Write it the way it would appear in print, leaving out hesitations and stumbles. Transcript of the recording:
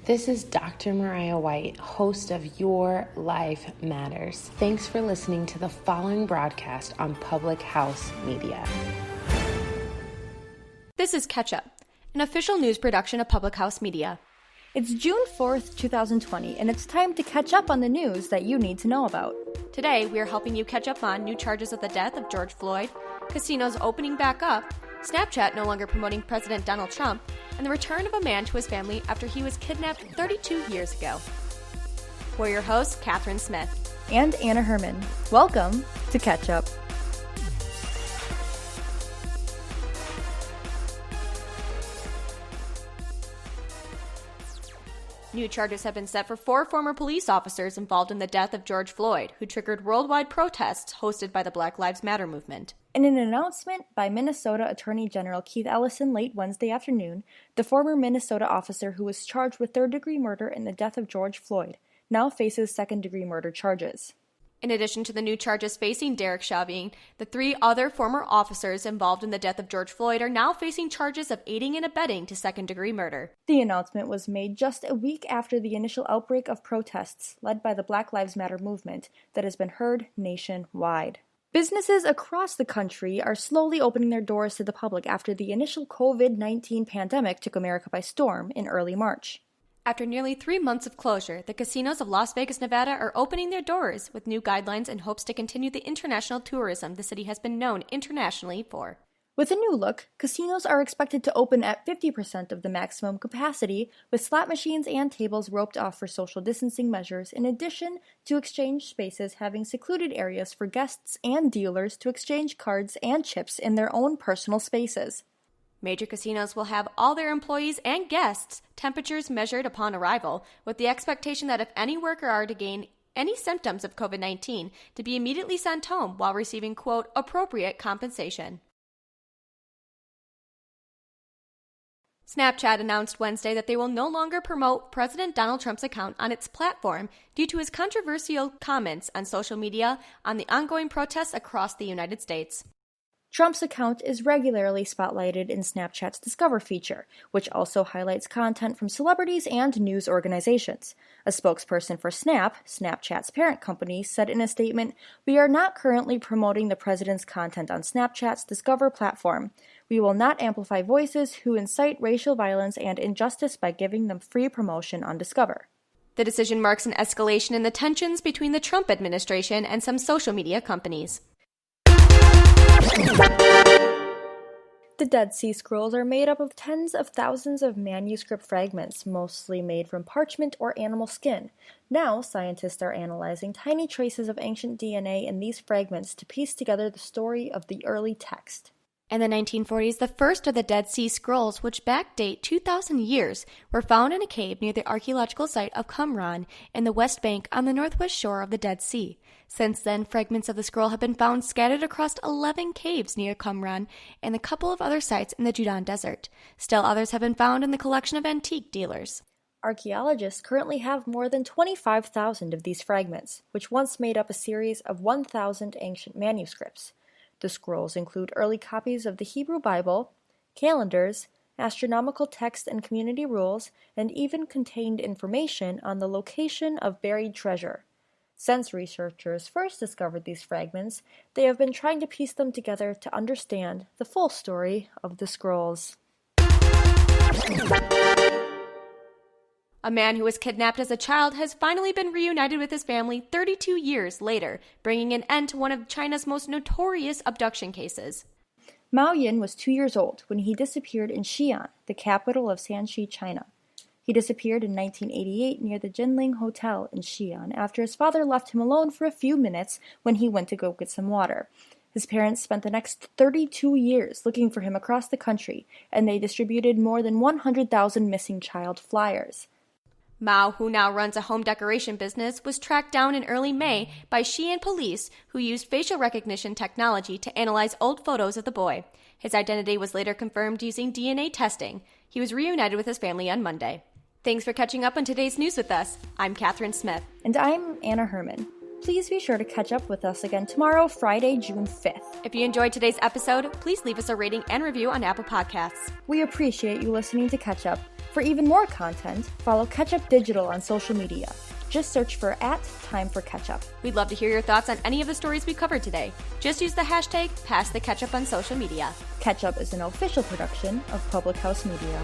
This is Dr. Mariah White, host of Your Life Matters. Thanks for listening to the following broadcast on Public House Media. This is Catch Up, an official news production of Public House Media. It's June 4th, 2020, and it's time to catch up on the news that you need to know about. Today, we are helping you catch up on new charges of the death of George Floyd, casinos opening back up, Snapchat no longer promoting President Donald Trump, and the return of a man to his family after he was kidnapped 32 years ago. We're your hosts, Catherine Smith and Anna Herman. Welcome to Catch Up. New charges have been set for 4 former police officers involved in the death of George Floyd, who triggered worldwide protests hosted by the Black Lives Matter movement. In an announcement by Minnesota Attorney General Keith Ellison late Wednesday afternoon, the former Minnesota officer who was charged with third-degree murder in the death of George Floyd now faces second-degree murder charges. In addition to the new charges facing Derek Chauvin, the 3 other former officers involved in the death of George Floyd are now facing charges of aiding and abetting to second-degree murder. The announcement was made just a week after the initial outbreak of protests led by the Black Lives Matter movement that has been heard nationwide. Businesses across the country are slowly opening their doors to the public after the initial COVID-19 pandemic took America by storm in early March. After nearly 3 months of closure, the casinos of Las Vegas, Nevada are opening their doors with new guidelines in hopes to continue the international tourism the city has been known internationally for. With a new look, casinos are expected to open at 50% of the maximum capacity, with slot machines and tables roped off for social distancing measures, in addition to exchange spaces having secluded areas for guests and dealers to exchange cards and chips in their own personal spaces. Major casinos will have all their employees and guests' temperatures measured upon arrival, with the expectation that if any worker are to gain any symptoms of COVID-19, to be immediately sent home while receiving, quote, appropriate compensation. Snapchat announced Wednesday that they will no longer promote President Donald Trump's account on its platform due to his controversial comments on social media on the ongoing protests across the United States. Trump's account is regularly spotlighted in Snapchat's Discover feature, which also highlights content from celebrities and news organizations. A spokesperson for Snap, Snapchat's parent company, said in a statement, "We are not currently promoting the president's content on Snapchat's Discover platform. We will not amplify voices who incite racial violence and injustice by giving them free promotion on Discover." The decision marks an escalation in the tensions between the Trump administration and some social media companies. The Dead Sea Scrolls are made up of tens of thousands of manuscript fragments, mostly made from parchment or animal skin. Now, scientists are analyzing tiny traces of ancient DNA in these fragments to piece together the story of the early text. In the 1940s, the first of the Dead Sea Scrolls, which backdate 2,000 years, were found in a cave near the archaeological site of Qumran in the West Bank on the northwest shore of the Dead Sea. Since then, fragments of the scroll have been found scattered across 11 caves near Qumran and a couple of other sites in the Judean Desert. Still others have been found in the collection of antique dealers. Archaeologists currently have more than 25,000 of these fragments, which once made up a series of 1,000 ancient manuscripts. The scrolls include early copies of the Hebrew Bible, calendars, astronomical texts and community rules, and even contained information on the location of buried treasure. Since researchers first discovered these fragments, they have been trying to piece them together to understand the full story of the scrolls. A man who was kidnapped as a child has finally been reunited with his family 32 years later, bringing an end to one of China's most notorious abduction cases. Mao Yin was 2 years old when he disappeared in Xi'an, the capital of Shanxi, China. He disappeared in 1988 near the Jinling Hotel in Xi'an after his father left him alone for a few minutes when he went to go get some water. His parents spent the next 32 years looking for him across the country, and they distributed more than 100,000 missing child flyers. Mao, who now runs a home decoration business, was tracked down in early May by Xi'an police who used facial recognition technology to analyze old photos of the boy. His identity was later confirmed using DNA testing. He was reunited with his family on Monday. Thanks for catching up on today's news with us. I'm Catherine Smith. And I'm Anna Herman. Please be sure to catch up with us again tomorrow, Friday, June 5th. If you enjoyed today's episode, please leave us a rating and review on Apple Podcasts. We appreciate you listening to Catch Up. For even more content, follow Catch Up Digital on social media. Just search for @TimeForCatchup. We'd love to hear your thoughts on any of the stories we covered today. Just use the hashtag #PassTheCatchup on social media. Catch Up is an official production of Public House Media.